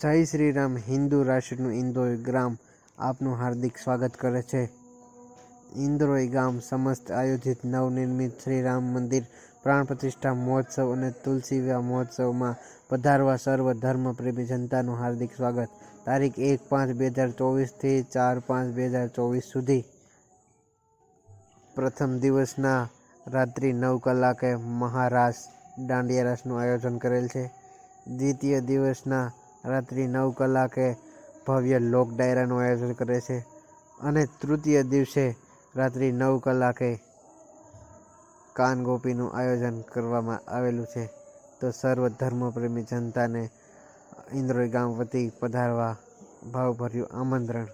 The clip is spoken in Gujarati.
જય શ્રી રામ. હિન્દુ રાષ્ટ્રનું ઇન્દ્રોઈ ગ્રામ આપનું હાર્દિક સ્વાગત કરે છે. ઇન્દ્રોઈ ગામ સમસ્ત આયોજિત નવનિર્મિત શ્રી રામ મંદિર પ્રાણ પ્રતિષ્ઠા મહોત્સવ અને તુલસી વિવાહ મહોત્સવમાં પધારવા સર્વ ધર્મપ્રેમી જનતાનું હાર્દિક સ્વાગત. તારીખ 1-5-2024 થી 4-5-2024 સુધી. પ્રથમ દિવસના રાત્રિ 9 કલાકે મહારાસ દાંડિયા રાસનું આયોજન કરેલ છે. દ્વિતીય દિવસના રાત્રિ 9 કલાકે ભવ્ય લોક ડાયરાનું આયોજન કરે છે અને તૃતીય દિવસે રાત્રિ 9 કલાકે કાનગોપીનું આયોજન કરવામાં આવેલું છે. તો સર્વ ધર્મપ્રેમી જનતાને ઇન્દ્રોઈ ગામ વતી પધારવા ભાવભર્યું આમંત્રણ.